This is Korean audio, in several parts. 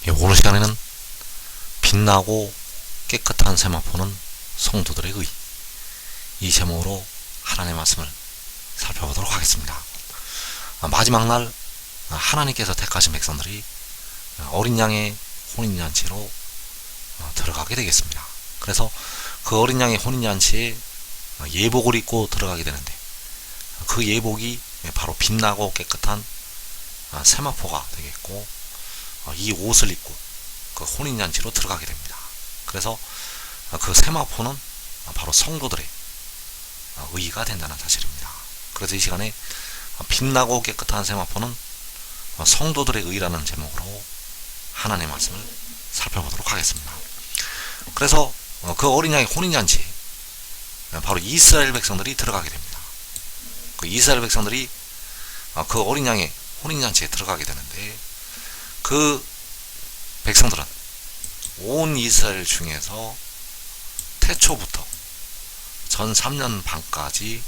오늘 시간에는 빛나고 깨끗한 세마포는 성도들의 의, 이 제목으로 하나님의 말씀을 살펴보도록 하겠습니다. 마지막 날 하나님께서 택하신 백성들이 어린 양의 혼인잔치로 들어가게 되겠습니다. 그래서 그 어린 양의 혼인잔치에 예복을 입고 들어가게 되는데, 그 예복이 바로 빛나고 깨끗한 세마포가 되겠고, 이 옷을 입고 그 혼인잔치로 들어가게 됩니다. 그래서 그 세마포는 바로 성도들의 의가 된다는 사실입니다. 그래서 이 시간에 빛나고 깨끗한 세마포는 성도들의 의라는 제목으로 하나님의 말씀을 살펴보도록 하겠습니다. 그래서 그 어린 양의 혼인잔치에 바로 이스라엘 백성들이 들어가게 됩니다. 그 이스라엘 백성들이 그 어린 양의 혼인잔치에 들어가게 되는데, 그 백성들은 온 이스라엘 중에서 태초부터 전 3년 반까지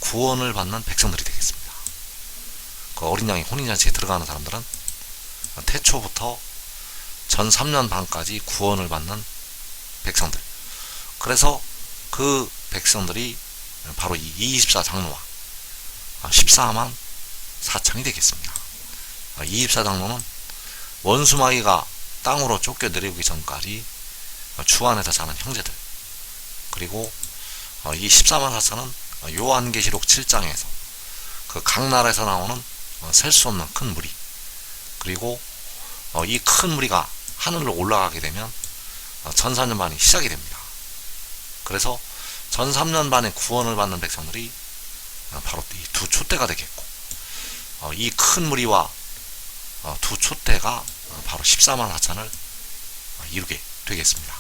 구원을 받는 백성들이 되겠습니다. 그 어린 양의 혼인잔치에 들어가는 사람들은 태초부터 전 3년 반까지 구원을 받는 백성들. 그래서 그 백성들이 바로 이 24장로와 14만 4천이 되겠습니다. 24장로는 원수마귀가 땅으로 쫓겨 내려오기 전까지 주 안에서 자는 형제들, 그리고 이 14만 4천은 요한계시록 7장에서 그 각 나라에서 나오는 셀 수 없는 큰 무리, 그리고 이 큰 무리가 하늘로 올라가게 되면 전 3년 반이 시작이 됩니다. 그래서 전 3년 반의 구원을 받는 백성들이 바로 이 두 촛대가 되겠고, 이 큰 무리와 두 촛대가 바로 14만 4천을 이루게 되겠습니다.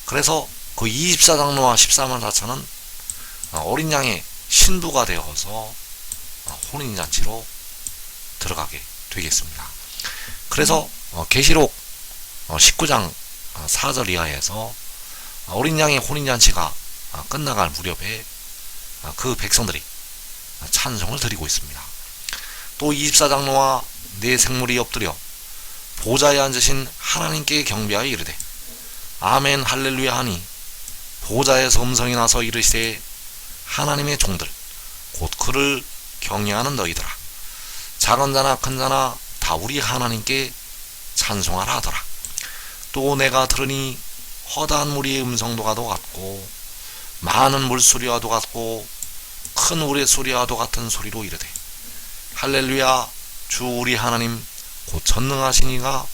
그래서 그 24장로와 14만 4천은 어린 양의 신부가 되어서 혼인잔치로 들어가게 되겠습니다. 그래서 계시록 19장 4절 이하에서 어린 양의 혼인잔치가 끝나갈 무렵에 그 백성들이 찬송을 드리고 있습니다. 또 24장로와 네 생물이 엎드려 보좌에 앉으신 하나님께 경배하여 이르되 아멘 할렐루야 하니, 보좌에서 음성이 나서 이르시되 하나님의 종들 곧 그를 경외하는 너희들아, 작은 자나 큰 자나 다 우리 하나님께 찬송하라 하더라. 또 내가 들으니 허다한 무리의 음성도가도 같고 많은 물소리와도 같고 큰 우레 소리와도 같은 소리로 이르되 할렐루야, 주 우리 하나님 곧 전능하신 이가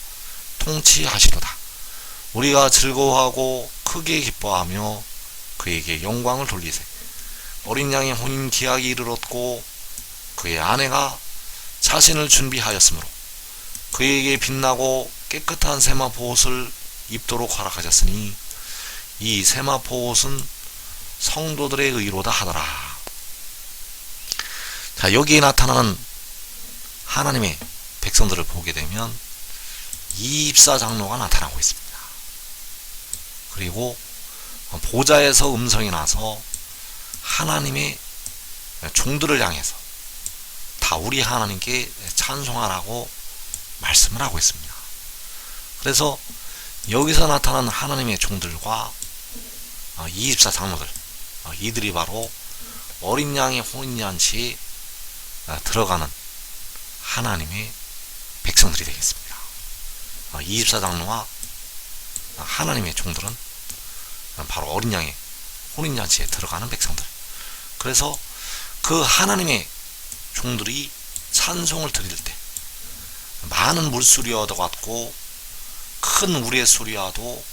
통치하시도다. 우리가 즐거워하고 크게 기뻐하며 그에게 영광을 돌리세. 어린 양의 혼인 기약이 이르렀고 그의 아내가 자신을 준비하였으므로 그에게 빛나고 깨끗한 세마포 옷을 입도록 허락하셨으니 이 세마포 옷은 성도들의 의로다 하더라. 자, 여기에 나타나는 하나님의 백성들을 보게 되면 24장로가 나타나고 있습니다. 그리고 보좌에서 음성이 나서 하나님의 종들을 향해서 다 우리 하나님께 찬송하라고 말씀을 하고 있습니다. 그래서 여기서 나타난 하나님의 종들과 24장로들, 이들이 바로 어린 양의 혼인잔치에 들어가는 하나님의 백성들이 되겠습니다. 24장로와 하나님의 종들은 바로 어린 양의 혼인잔치에 들어가는 백성들. 그래서 그 하나님의 종들이 찬송을 드릴 때 많은 물소리와도 같고 큰 우레 소리와도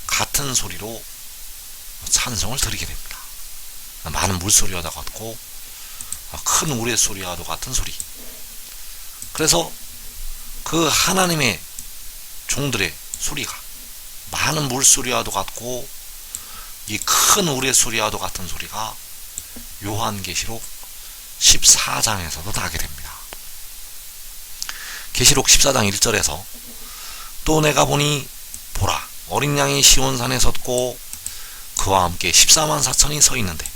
같은 소리로 찬송을 드리게 됩니다. 많은 물소리와도 같고 큰 우레 소리와도 같은 소리. 그래서 그 하나님의 종들의 소리가 많은 물소리와도 같고 이 큰 우레 소리와도 같은 소리가 요한계시록 14장에서도 나게 됩니다. 계시록 14장 1절에서 또 내가 보니 보라, 어린 양이 시온산에 섰고 그와 함께 14만 4천이 서 있는데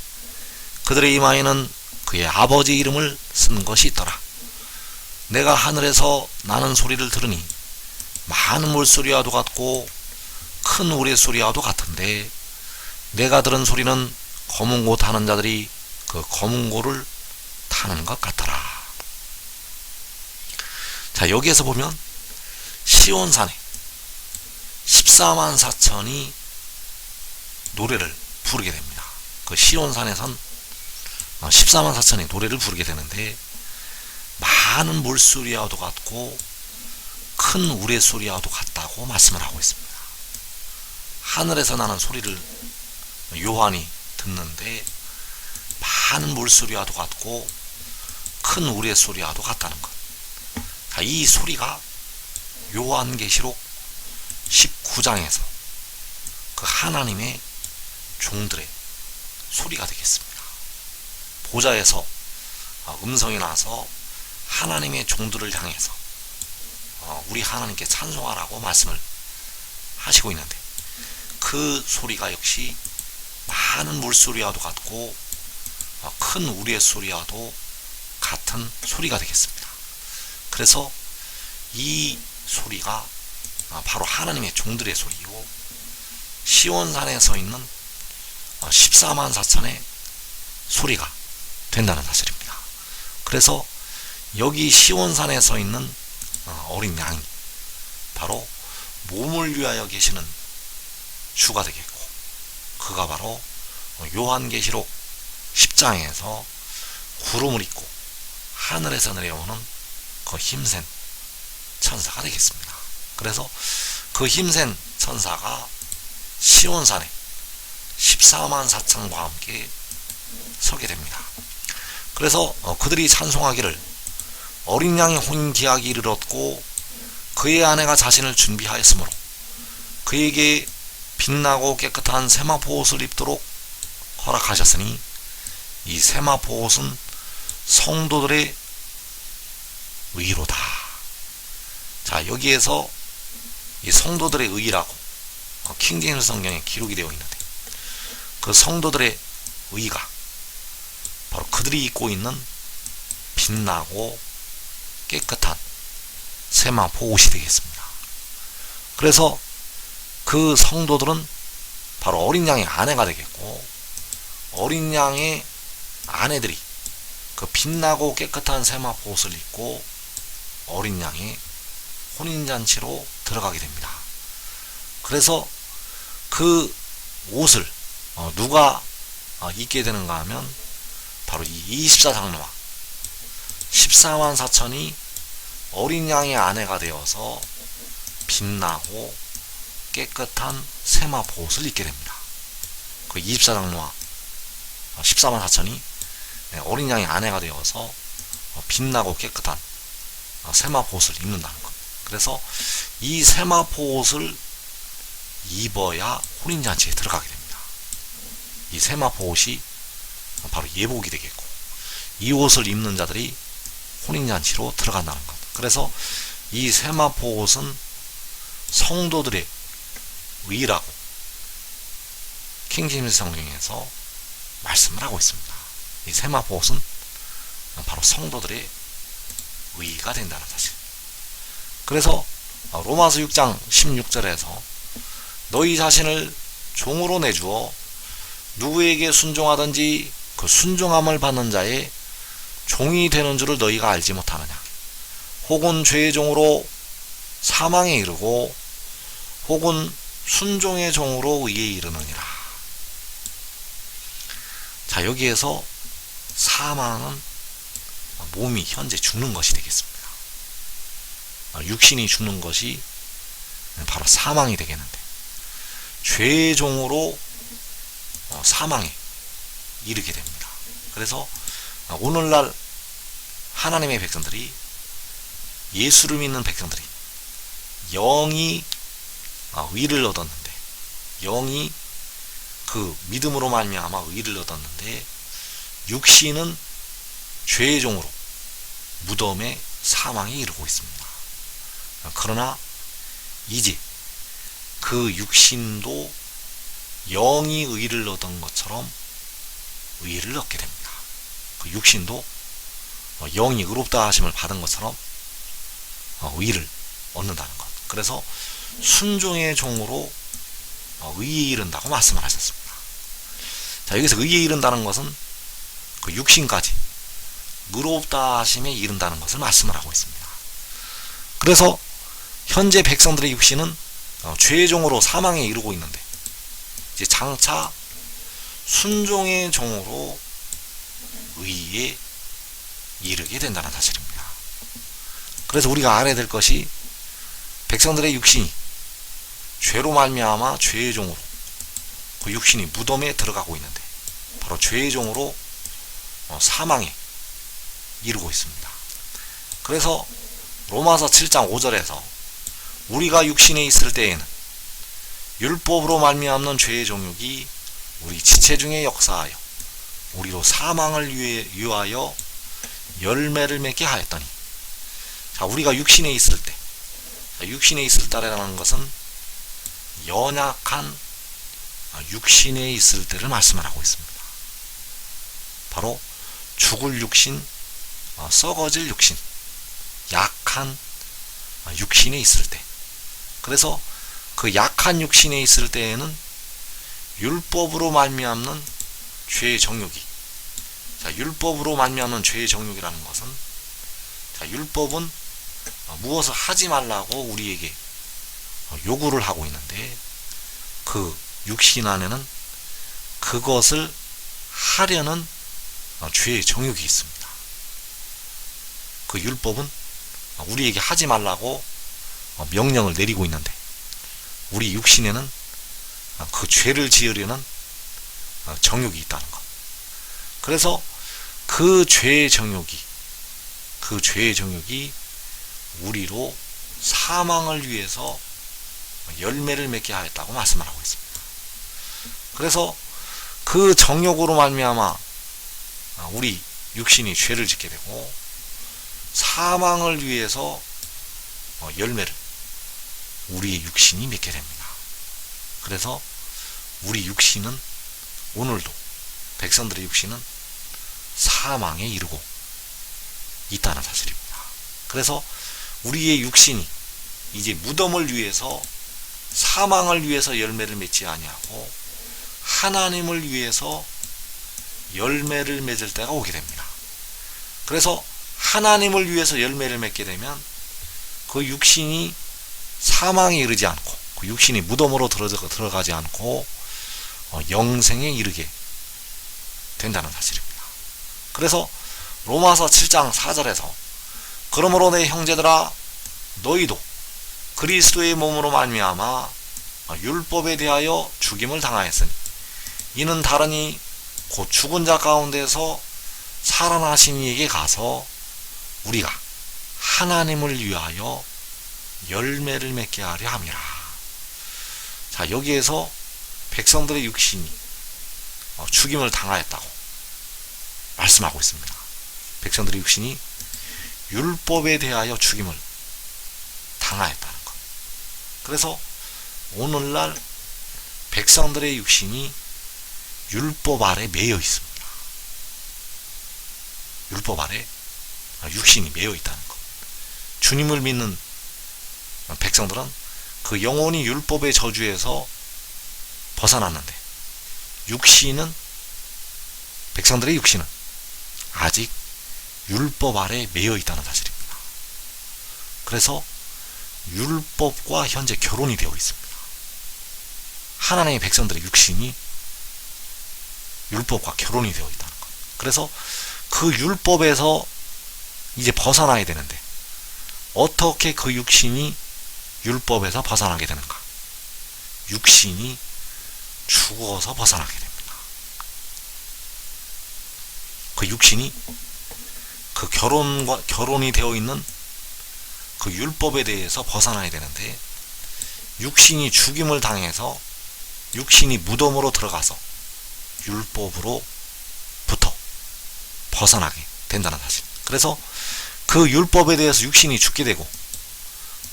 그들의 이마에는 그의 아버지 이름을 쓴 것이 있더라. 내가 하늘에서 나는 소리를 들으니 많은 물소리와도 같고 큰 우레소리와도 같은데 내가 들은 소리는 검은고 타는 자들이 그 검은고를 타는 것 같더라. 자, 여기에서 보면 시온산에 14만 4천이 노래를 부르게 됩니다. 그 시온산에선 14만 4천이 노래를 부르게 되는데 많은 물소리와도 같고 큰 우레소리와도 같다고 말씀을 하고 있습니다. 하늘에서 나는 소리를 요한이 듣는데 많은 물소리와도 같고 큰 우레소리와도 같다는 것. 이 소리가 요한계시록 19장에서 그 하나님의 종들의 소리가 되겠습니다. 보좌에서 음성이 나서 하나님의 종들을 향해서 우리 하나님께 찬송하라고 말씀을 하시고 있는데 그 소리가 역시 많은 물소리와도 같고 큰 우리의 소리와도 같은 소리가 되겠습니다. 그래서 이 소리가 바로 하나님의 종들의 소리요 시온산에 서 있는 14만 4천의 소리가 된다는 사실입니다. 그래서 여기 시온산에 서 있는 어린 양이 바로 몸을 위하여 계시는 주가 되겠고 그가 바로 요한계시록 10장에서 구름을 입고 하늘에서 내려오는 그 힘센 천사가 되겠습니다. 그래서 그 힘센 천사가 시온산에 14만 4천과 함께 서게 됩니다. 그래서 그들이 찬송하기를 어린 양의 혼인 기약이 이르렀고 그의 아내가 자신을 준비하였으므로 그에게 빛나고 깨끗한 세마포 옷을 입도록 허락하셨으니 이 세마포 옷은 성도들의 의로다. 자, 여기에서 이 성도들의 의라고 킹제임스 성경에 기록이 되어 있는데 그 성도들의 의가 바로 그들이 입고 있는 빛나고 깨끗한 세마포 옷이 되겠습니다. 그래서 그 성도들은 바로 어린 양의 아내가 되겠고 어린 양의 아내들이 그 빛나고 깨끗한 세마포 옷을 입고 어린 양의 혼인잔치로 들어가게 됩니다. 그래서 그 옷을 누가 입게 되는가 하면 바로 이 24장로와 14만 4천이 어린 양의 아내가 되어서 빛나고 깨끗한 세마포 옷을 입게 됩니다. 그 24장로와 14만 4천이 어린 양의 아내가 되어서 빛나고 깨끗한 세마포 옷을 입는다는 것. 그래서 이 세마포 옷을 입어야 혼인잔치에 들어가게 됩니다. 이 세마포 옷이 바로 예복이 되겠고 이 옷을 입는 자들이 혼인잔치로 들어간다는 것. 그래서 이 세마포 옷은 성도들의 의라고 킹제임스 성경에서 말씀을 하고 있습니다. 이 세마포 옷은 바로 성도들의 의가 된다는 사실. 그래서 로마서 6장 16절에서 너희 자신을 종으로 내주어 누구에게 순종하든지 그 순종함을 받는 자의 종이 되는 줄을 너희가 알지 못하느냐. 혹은 죄의 종으로 사망에 이르고 혹은 순종의 종으로 의에 이르느니라. 자, 여기에서 사망은 몸이 현재 죽는 것이 되겠습니다. 육신이 죽는 것이 바로 사망이 되겠는데 죄의 종으로 사망에 이르게 됩니다. 그래서 오늘날 하나님의 백성들이 예수를 믿는 백성들이 영이 의를 얻었는데 영이 그 믿음으로 말미암아 의를 얻었는데 육신은 죄의 종으로 무덤의 사망에 이르고 있습니다. 그러나 이제 그 육신도 영이 의를 얻은 것처럼 의를 얻게 됩니다. 그 육신도 영이 의롭다 하심을 받은 것처럼 의를 얻는다는 것. 그래서 순종의 종으로 의에 이른다고 말씀을 하셨습니다. 자, 여기서 의에 이른다는 것은 그 육신까지 의롭다 하심에 이른다는 것을 말씀을 하고 있습니다. 그래서 현재 백성들의 육신은 죄의 종으로 사망에 이르고 있는데 이제 장차 순종의 종으로 의에 이르게 된다는 사실입니다. 그래서 우리가 알아야 될 것이 백성들의 육신이 죄로 말미암아 죄의 종으로 그 육신이 무덤에 들어가고 있는데 바로 죄의 종으로 사망에 이르고 있습니다. 그래서 로마서 7장 5절에서 우리가 육신에 있을 때에는 율법으로 말미암는 죄의 종육이 우리 지체 중에 역사하여 우리로 사망을 위하여 열매를 맺게 하였더니, 자, 우리가 육신에 있을 때, 육신에 있을 때라는 것은 연약한 육신에 있을 때를 말씀을 하고 있습니다. 바로 죽을 육신, 썩어질 육신, 약한 육신에 있을 때, 그래서 그 약한 육신에 있을 때에는 율법으로 말미암는 죄의 정욕이, 자, 율법으로 말미암는 죄의 정욕이라는 것은, 자, 율법은 무엇을 하지 말라고 우리에게 요구를 하고 있는데 그 육신 안에는 그것을 하려는 죄의 정욕이 있습니다. 그 율법은 우리에게 하지 말라고 명령을 내리고 있는데 우리 육신에는 그 죄를 지으려는 정욕이 있다는 것. 그래서 그 죄의 정욕이 우리로 사망을 위해서 열매를 맺게 하였다고 말씀을 하고 있습니다. 그래서 그 정욕으로 말미암아 우리 육신이 죄를 짓게 되고 사망을 위해서 열매를 우리의 육신이 맺게 됩니다. 그래서 우리 육신은 오늘도 백성들의 육신은 사망에 이르고 있다는 사실입니다. 그래서 우리의 육신이 이제 무덤을 위해서 사망을 위해서 열매를 맺지 아니하고 하나님을 위해서 열매를 맺을 때가 오게 됩니다. 그래서 하나님을 위해서 열매를 맺게 되면 그 육신이 사망에 이르지 않고 그 육신이 무덤으로 들어가지 않고 영생에 이르게 된다는 사실입니다. 그래서 로마서 7장 4절에서 그러므로 내 형제들아 너희도 그리스도의 몸으로 말미암아 율법에 대하여 죽임을 당하였으니 이는 다르니 곧 죽은 자 가운데서 살아나신 이에게 가서 우리가 하나님을 위하여 열매를 맺게 하려 함이라. 자, 여기에서 백성들의 육신이 죽임을 당하였다고 말씀하고 있습니다. 백성들의 육신이 율법에 대하여 죽임을 당하였다는 것. 그래서 오늘날 백성들의 육신이 율법 아래 매여 있습니다. 율법 아래 육신이 매여 있다는 것. 주님을 믿는 백성들은 그 영혼이 율법의 저주에서 벗어났는데 백성들의 육신은 아직 율법 아래 매여 있다는 사실입니다. 그래서 율법과 현재 결혼이 되어 있습니다. 하나님의 백성들의 육신이 율법과 결혼이 되어 있다는 것. 그래서 그 율법에서 이제 벗어나야 되는데 어떻게 그 육신이 율법에서 벗어나게 되는가? 육신이 죽어서 벗어나게 됩니다. 그 육신이 그 결혼이 되어 있는 그 율법에 대해서 벗어나야 되는데 육신이 죽임을 당해서 육신이 무덤으로 들어가서 율법으로부터 벗어나게 된다는 사실. 그래서 그 율법에 대해서 육신이 죽게 되고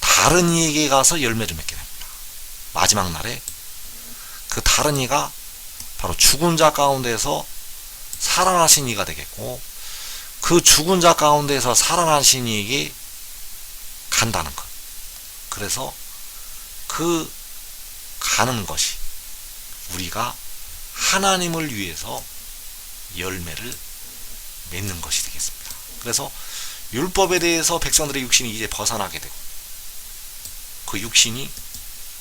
다른 이에게 가서 열매를 맺게 됩니다. 마지막 날에 그 다른 이가 바로 죽은 자 가운데서 살아나신 이가 되겠고 그 죽은 자 가운데서 살아나신 이에게 간다는 것. 그래서 그 가는 것이 우리가 하나님을 위해서 열매를 맺는 것이 되겠습니다. 그래서 율법에 대해서 백성들의 육신이 이제 벗어나게 되고, 그 육신이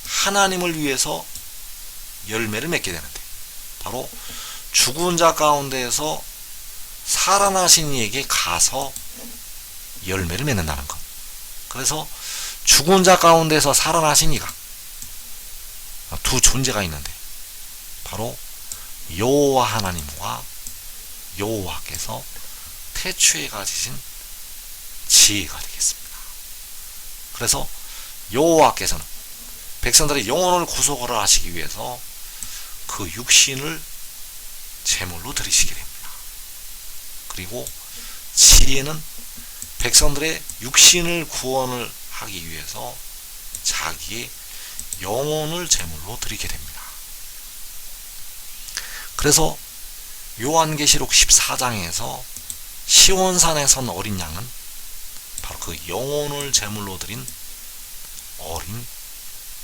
하나님을 위해서 열매를 맺게 되는데, 바로 죽은 자 가운데에서 살아나신 이에게 가서 열매를 맺는다는 것. 그래서 죽은 자 가운데서 살아나신 이가 두 존재가 있는데, 바로 여호와 하나님과 여호와께서 태초에 가지신 지혜가 되겠습니다. 그래서 여호와께서는 백성들의 영혼을 구속을 하시기 위해서 그 육신을 제물로 드리시게 됩니다. 그리고 지혜는 백성들의 육신을 구원을 하기 위해서 자기의 영혼을 제물로 드리게 됩니다. 그래서 요한계시록 14장에서 시온산에 선 어린 양은 바로 그 영혼을 제물로 드린 어린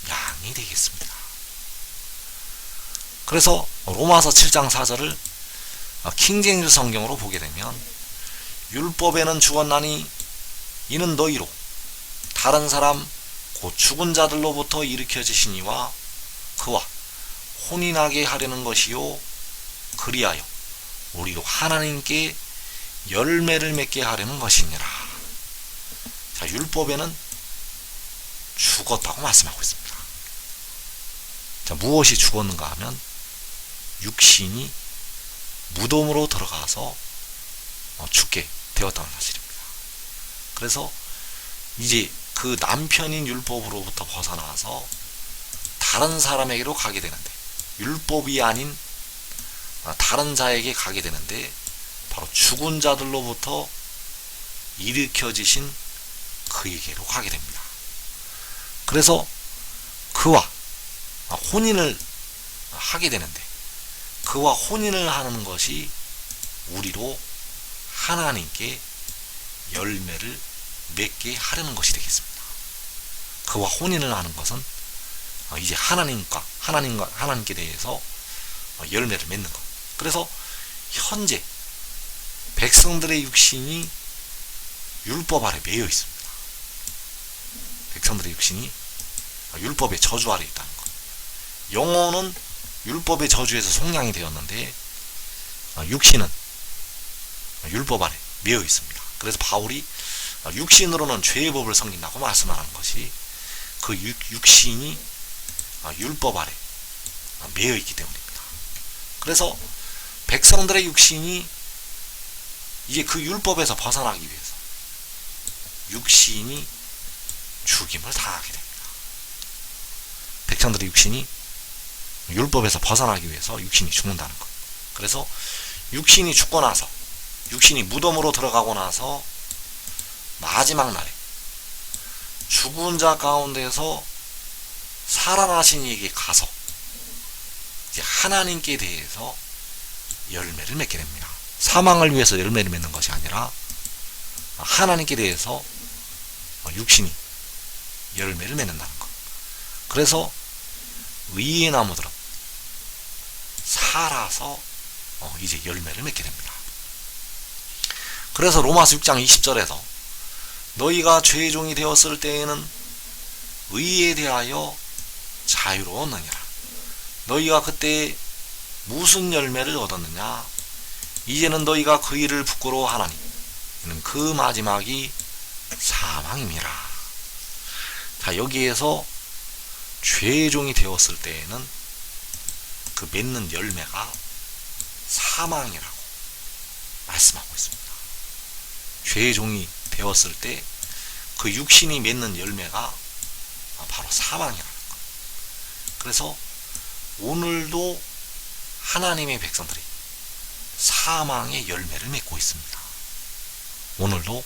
양이 되겠습니다. 그래서 로마서 7장 4절을 킹제임스 성경으로 보게 되면, 율법에는 죽었나니 이는 너희로 다른 사람 곧 죽은 자들로부터 일으켜지시니와 그와 혼인하게 하려는 것이요 그리하여 우리로 하나님께 열매를 맺게 하려는 것이니라. 자, 율법에는 죽었다고 말씀하고 있습니다. 자, 무엇이 죽었는가 하면 육신이 무덤으로 들어가서 죽게 되었다는 사실입니다. 그래서 이제 그 남편인 율법으로부터 벗어나서 다른 사람에게로 가게 되는데, 율법이 아닌 다른 자에게 가게 되는데, 바로 죽은 자들로부터 일으켜지신 그에게로 가게 됩니다. 그래서 그와 혼인을 하게 되는데, 그와 혼인을 하는 것이 우리로 하나님께 열매를 맺게 하려는 것이 되겠습니다. 그와 혼인을 하는 것은 이제 하나님께 대해서 열매를 맺는 것. 그래서 현재 백성들의 육신이 율법 아래 매여 있습니다. 백성들의 육신이 율법의 저주 아래 있다는 것. 영혼은 율법의 저주에서 속량이 되었는데, 육신은 율법 아래 매여 있습니다. 그래서 바울이 육신으로는 죄의 법을 섬긴다고 말씀하는 것이 그 육신이 율법 아래 매여 있기 때문입니다. 그래서 백성들의 육신이 이제 그 율법에서 벗어나기 위해서 육신이 죽임을 당하게 됩니다. 백성들의 육신이 율법에서 벗어나기 위해서 육신이 죽는다는 것. 그래서 육신이 죽고 나서, 육신이 무덤으로 들어가고 나서 마지막 날에 죽은 자 가운데서 살아나신 이에게 가서 이제 하나님께 대해서 열매를 맺게 됩니다. 사망을 위해서 열매를 맺는 것이 아니라 하나님께 대해서 육신이 열매를 맺는다는 것. 그래서 의의 나무들은 살아서 이제 열매를 맺게 됩니다. 그래서 로마서 6장 20절에서 너희가 죄의 종이 되었을 때에는 의에 대하여 자유로웠느니라. 너희가 그때 무슨 열매를 얻었느냐? 이제는 너희가 그 일을 부끄러워하나니 이는 그 마지막이 사망임이라. 자, 여기에서 죄의 종이 되었을 때에는 그 맺는 열매가 사망이라고 말씀하고 있습니다. 죄의 종이 되었을 때 그 육신이 맺는 열매가 바로 사망이라는 것. 그래서 오늘도 하나님의 백성들이 사망의 열매를 맺고 있습니다. 오늘도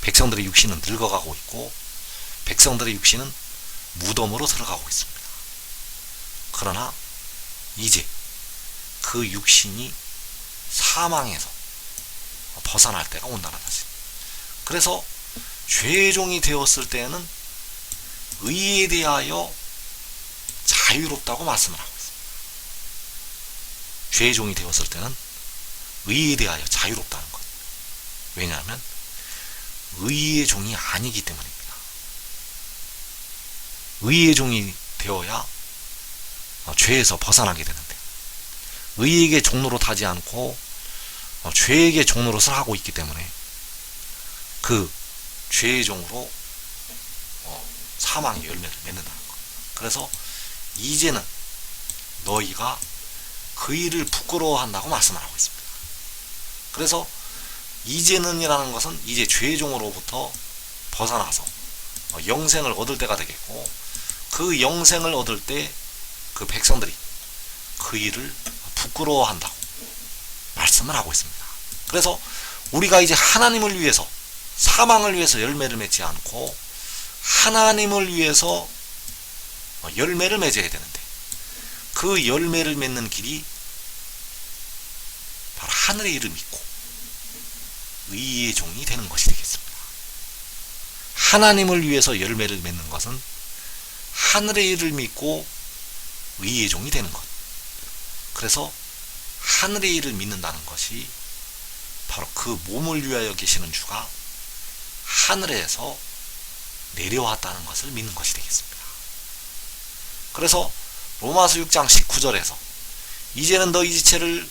백성들의 육신은 늙어가고 있고 백성들의 육신은 무덤으로 들어가고 있습니다. 그러나 이제 그 육신이 사망에서 벗어날 때가 온다는 사실. 그래서 죄의 종이 되었을 때는 의에 대하여 자유롭다고 말씀을 하고 있습니다. 죄의 종이 되었을 때는 의에 대하여 자유롭다는 것. 왜냐하면 의의 종이 아니기 때문입니다. 의의 종이 되어야 죄에서 벗어나게 되는데, 의에게 종로로 타지 않고 죄에게 종로릇을 하고 있기 때문에 그 죄의 종으로 사망의 열매를 맺는다는 것. 그래서 이제는 너희가 그 일을 부끄러워한다고 말씀을 하고 있습니다. 그래서 이제는 이라는 것은 이제 죄의 종으로부터 벗어나서 영생을 얻을 때가 되겠고, 그 영생을 얻을 때 그 백성들이 그 일을 부끄러워한다고 말씀을 하고 있습니다. 그래서 우리가 이제 하나님을 위해서, 사망을 위해서 열매를 맺지 않고 하나님을 위해서 열매를 맺어야 되는데, 그 열매를 맺는 길이 바로 하늘의 일을 믿고 의의 종이 되는 것이 되겠습니다. 하나님을 위해서 열매를 맺는 것은 하늘의 일을 믿고 의의 종이 되는 것. 그래서 하늘의 일을 믿는다는 것이 바로 그 몸을 위하여 계시는 주가 하늘에서 내려왔다는 것을 믿는 것이 되겠습니다. 그래서 로마서 6장 19절에서 이제는 너희 지체를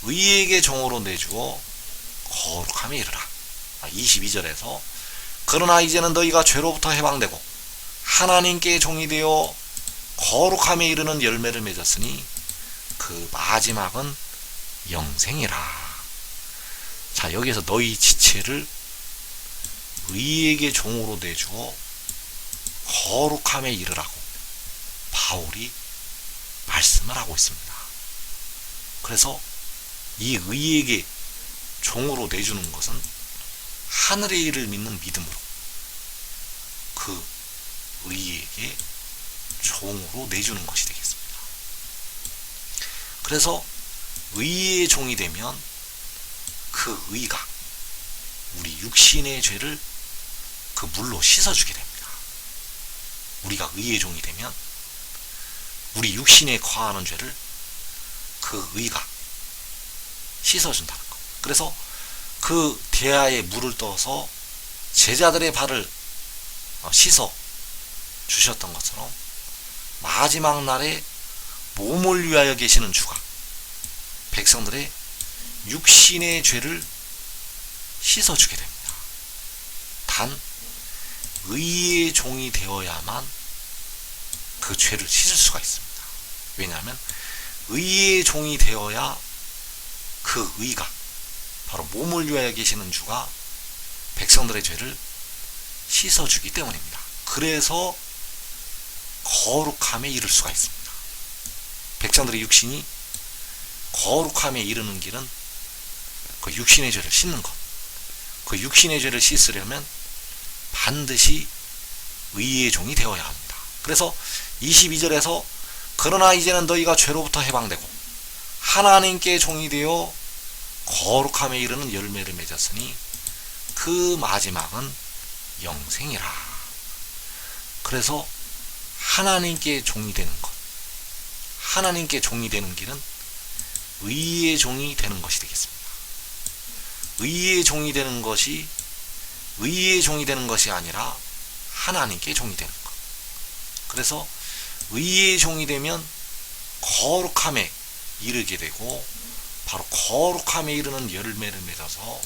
의에게 종으로 내주어 거룩함에 이르라. 22절에서 그러나 이제는 너희가 죄로부터 해방되고 하나님께 종이 되어 거룩함에 이르는 열매를 맺었으니 그 마지막은 영생이라. 자, 여기에서 너희 지체를 의에게 종으로 내주어 거룩함에 이르라고 바울이 말씀을 하고 있습니다. 그래서 이 의에게 종으로 내주는 것은 하늘의 일을 믿는 믿음으로 그 의에게 종으로 내주는 것이 되겠습니다. 그래서 의의 종이 되면 그 의가 우리 육신의 죄를 그 물로 씻어주게 됩니다. 우리가 의의 종이 되면 우리 육신에 거하는 죄를 그 의가 씻어준다는 것. 그래서 그 대야에 물을 떠서 제자들의 발을 씻어 주셨던 것처럼 마지막 날에 몸을 위하여 계시는 주가 백성들의 육신의 죄를 씻어주게 됩니다. 단 의의 종이 되어야만 그 죄를 씻을 수가 있습니다. 왜냐하면 의의 종이 되어야 그 의가 바로 몸을 위하여 계시는 주가 백성들의 죄를 씻어주기 때문입니다. 그래서 거룩함에 이를 수가 있습니다. 백성들의 육신이 거룩함에 이르는 길은 그 육신의 죄를 씻는 것. 그 육신의 죄를 씻으려면 반드시 의의 종이 되어야 합니다. 그래서 22절에서 그러나 이제는 너희가 죄로부터 해방되고 하나님께 종이 되어 거룩함에 이르는 열매를 맺었으니 그 마지막은 영생이라. 그래서 하나님께 종이 되는 것, 하나님께 종이 되는 길은 의의 종이 되는 것이 되겠습니다. 의의 종이 되는 것이 아니라 하나님께 종이 되는 것. 그래서 의의 종이 되면 거룩함에 이르게 되고 바로 거룩함에 이르는 열매를 맺어서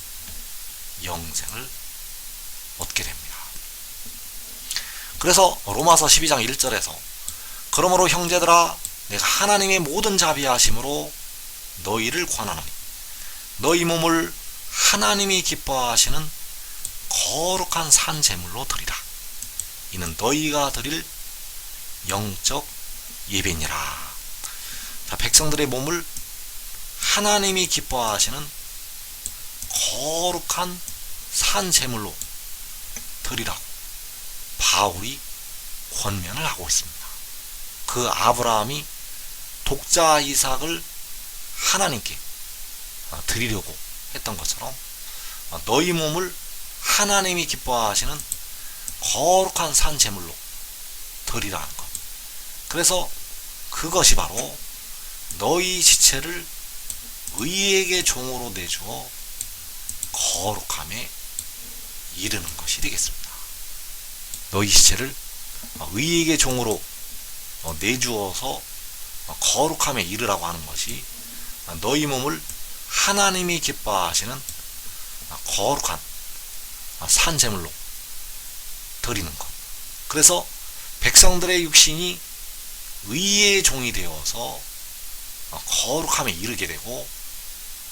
영생을 얻게 됩니다. 그래서 로마서 12장 1절에서 그러므로 형제들아 내가 하나님의 모든 자비하심으로 너희를 권하노니 너희 몸을 하나님이 기뻐하시는 거룩한 산 제물로 드리라. 이는 너희가 드릴 영적 예배니라. 자, 백성들의 몸을 하나님이 기뻐하시는 거룩한 산 제물로 드리라고 바울이 권면을 하고 있습니다. 그 아브라함이 독자 이삭을 하나님께 드리려고 했던 것처럼 너희 몸을 하나님이 기뻐하시는 거룩한 산 제물로 드리라는 것. 그래서 그것이 바로 너희 지체를 의에게 종으로 내주어 거룩함에 이르는 것이 되겠습니다. 너희 지체를 의에게 종으로 내주어서 거룩함에 이르라고 하는 것이 너희 몸을 하나님이 기뻐하시는 거룩한 산제물로 드리는 것. 그래서 백성들의 육신이 의의 종이 되어서 거룩함에 이르게 되고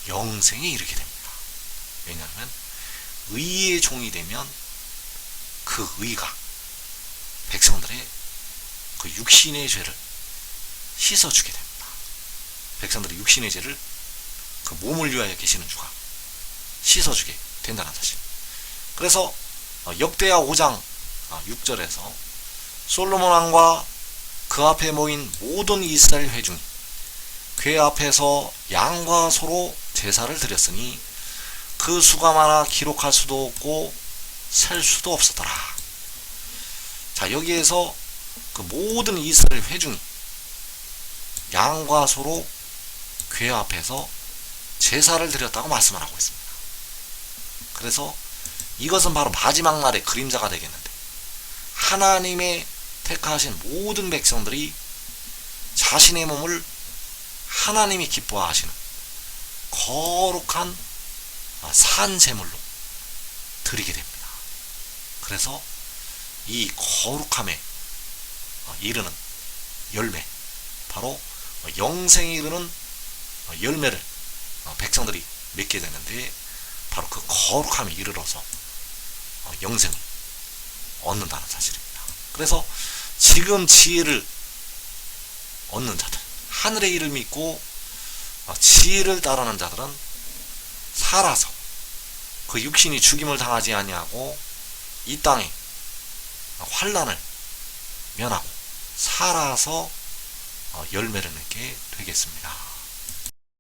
영생에 이르게 됩니다. 왜냐하면 의의 종이 되면 그 의가 백성들의 그 육신의 죄를 씻어주게 됩니다. 백성들의 육신의 죄를 그 몸을 위하여 계시는 주가 씻어주게 된다는 사실. 그래서 역대하 5장 6절에서 솔로몬 왕과 그 앞에 모인 모든 이스라엘 회중이 궤 앞에서 양과 소로 제사를 드렸으니 그 수가 많아 기록할 수도 없고 셀 수도 없었더라. 자, 여기에서 그 모든 이스라엘 회중이 양과 소로 궤 앞에서 제사를 드렸다고 말씀을 하고 있습니다. 그래서 이것은 바로 마지막 날의 그림자가 되겠는데, 하나님의 택하신 모든 백성들이 자신의 몸을 하나님이 기뻐하시는 거룩한 산제물로 드리게 됩니다. 그래서 이 거룩함에 이르는 열매, 바로 영생에 이르는 열매를 백성들이 맺게 되는데, 바로 그 거룩함에 이르러서 영생을 얻는다는 사실입니다. 그래서 지금 지혜를 얻는 자들, 하늘의 일을 믿고 지혜를 따르는 자들은 살아서 그 육신이 죽임을 당하지 아니하고 이 땅에 환난을 면하고 살아서 열매를 맺게 되겠습니다.